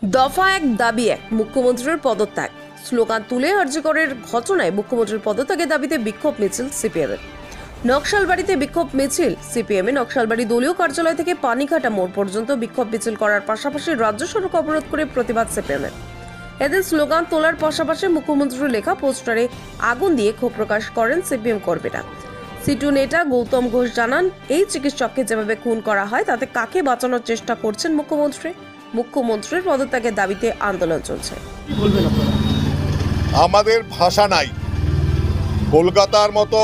দফা এক দাবি এক, মুখ্যমন্ত্রীর পদত্যাগ। স্লোগান তুলে আরজিকরের ঘটনায় মুখ্যমন্ত্রীর পদত্যাগের দাবিতে বিক্ষোভ মিছিল সিপিএমের। নকশালবাড়িতে বিক্ষোভ মিছিল সিপিএমে নকশালবাড়ি দলীয় কার্যালয় থেকে পানিঘাটা মোড় পর্যন্ত বিক্ষোভ মিছিল করার পাশাপাশি রাজ্য সড়ক অবরোধ করে প্রতিবাদ সিপিএমের। এদের স্লোগান তোলার পাশাপাশি মুখ্যমন্ত্রীর লেখা পোস্টারে আগুন দিয়ে ক্ষোভ প্রকাশ করেন সিপিএম কর্মীরা। সিটু নেতা গৌতম ঘোষ জানান, এই চিকিৎসককে যেভাবে খুন করা হয় তাতে কাকে বাঁচানোর চেষ্টা করছেন মুখ্যমন্ত্রী? মুখ্যমন্ত্রীর পদত্যাগের দাবিতে আন্দোলন চলছে। আমাদের ভাষা নাই। কলকাতার মতো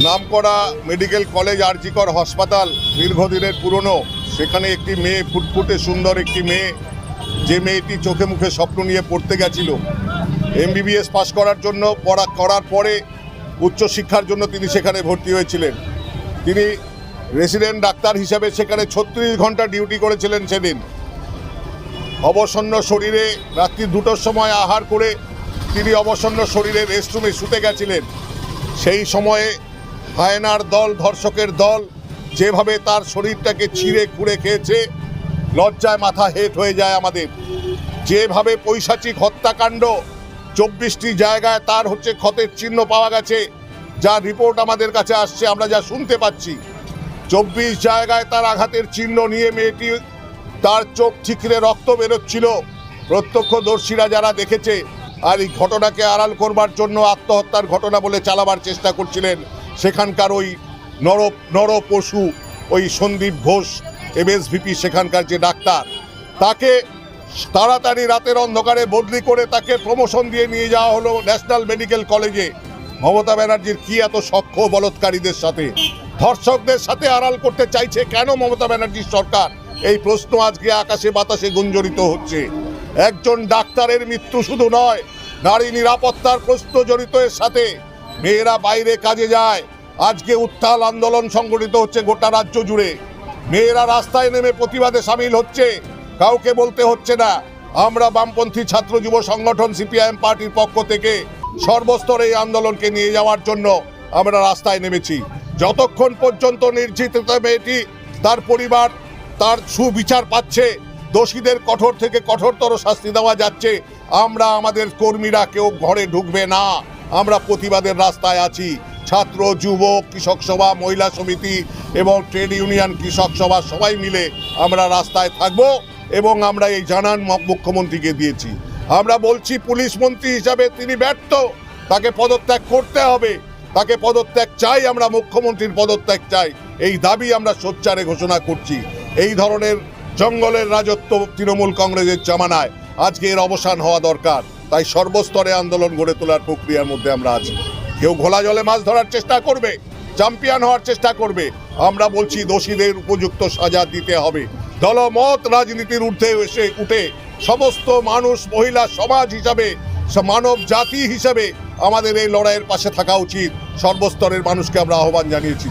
নামকরা মেডিকেল কলেজ আরজিকর হাসপাতাল দীর্ঘদিনের পুরনো, সেখানে একটি মেয়ে, ফুটফুটে সুন্দর একটি মেয়ে, যে মেয়েটি চোখে মুখে স্বপ্ন নিয়ে পড়তে গেছিল, এমবিবিএস পাস করার জন্য, করার পরে উচ্চশিক্ষার জন্য তিনি সেখানে ভর্তি হয়েছিলেন। তিনি রেসিডেন্ট ডাক্তার হিসাবে সেখানে 36 ঘন্টা ডিউটি করেছিলেন। সেদিন অবসন্ন শরীরে রাত্রি 2টোর সময় আহার করে তিনি অবসন্ন শরীরে রেস্টরুমে শুতে গেছিলেন। সেই সময়ে হায়নার দল, ধর্ষকের দল যেভাবে তার শরীরটাকে ছিঁড়ে খুঁড়ে খেয়েছে, লজ্জায় মাথা হেঁট হয়ে যায় আমাদের। যেভাবে পৈশাচিক হত্যাকাণ্ড, 24টি জায়গায় তার ক্ষতের চিহ্ন পাওয়া গেছে, যা রিপোর্ট আমাদের কাছে আসছে, আমরা যা শুনতে পাচ্ছি। 24 জায়গায় তার আঘাতের চিহ্ন নিয়ে মেয়েটি, তার চোখ ঠিকরে রক্ত বেরোচ্ছিল। প্রত্যক্ষদর্শীরা যারা দেখেছে, আর এই ঘটনাকে আড়াল করবার জন্য আত্মহত্যার ঘটনা বলে চালাবার চেষ্টা করছিলেন সেখানকার ওই নর পশু, ওই সন্দীপ ঘোষ এমএসভিপি, সেখানকার যে ডাক্তার, তাকে তাড়াতাড়ি রাতের অন্ধকারে বদলি করে তাকে প্রমোশন দিয়ে নিয়ে যাওয়া হলো ন্যাশনাল মেডিকেল কলেজে। মমতা ব্যানার্জির কি এত সখ্য বলৎকারীদের সাথে, ধর্ষকদের সাথে আড়াল করতে চাইছে কেন মমতা ব্যানার্জির সরকার? এই প্রশ্ন আজকে আকাশে বাতাসে গুঞ্জরিত হচ্ছে। একজন ডাক্তারের মৃত্যু শুধু নয়, নারী নিরাপত্তার প্রশ্ন জড়িত এর সাথে। মেয়েরা বাইরে কাজে যায়, আজকে উত্তাল আন্দোলন সংগঠিত হচ্ছে গোটা রাজ্য জুড়ে। মেয়েরা রাস্তায় নেমে প্রতিবাদে সামিল হচ্ছে, কাউকে বলতে হচ্ছে না। আমরা বামপন্থী ছাত্র যুব সংগঠন সিপিআইএম পার্টির পক্ষ থেকে সর্বস্তরে এই আন্দোলনকে নিয়ে যাওয়ার জন্য আমরা রাস্তায় নেমেছি। যতক্ষণ পর্যন্ত নির্যাতিতা মেয়েটি, তার পরিবার তার সুবিচার পাচ্ছে, দোষীদের কঠোর থেকে কঠোরতর শাস্তি দেওয়া যাচ্ছে, আমরা আমাদের কর্মীরা কেউ ঘরে ঢুকবে না। আমরা প্রতিবাদের রাস্তায় আছি। ছাত্র, যুবক, কৃষক সভা, মহিলা সমিতি এবং ট্রেড ইউনিয়ন, কৃষক সভা সবাই মিলে আমরা রাস্তায় থাকব এবং আমরা এই জানান মুখ্যমন্ত্রীকে দিয়েছি। আমরা বলছি, পুলিশ মন্ত্রী হিসাবে তিনি ব্যর্থ, তাকে পদত্যাগ করতে হবে, তাকে পদত্যাগ চাই। আমরা মুখ্যমন্ত্রীর পদত্যাগ চাই, এই দাবি আমরা সোচ্চারে ঘোষণা করছি। এই ধরনের জঙ্গলের রাজত্ব তৃণমূল কংগ্রেসের জামানায় আজকে এর অবসান হওয়া দরকার। তাই সর্বস্তরে আন্দোলন গড়ে তোলার প্রক্রিয়ার মধ্যে আমরা আছি। কেউ ঘোলা জলে মাছ ধরার চেষ্টা করবে, চ্যাম্পিয়ন হওয়ার চেষ্টা করবে। আমরা বলছি, দোষীদের উপযুক্ত সাজা দিতে হবে। দলমত রাজনীতির ঊর্ধ্বে উঠে সমস্ত মানুষ, মহিলা সমাজ হিসাবে, মানব জাতি হিসাবে আমাদের এই লড়াইয়ের পাশে থাকা উচিত। সর্বস্তরের মানুষকে আমরা আহ্বান জানিয়েছি।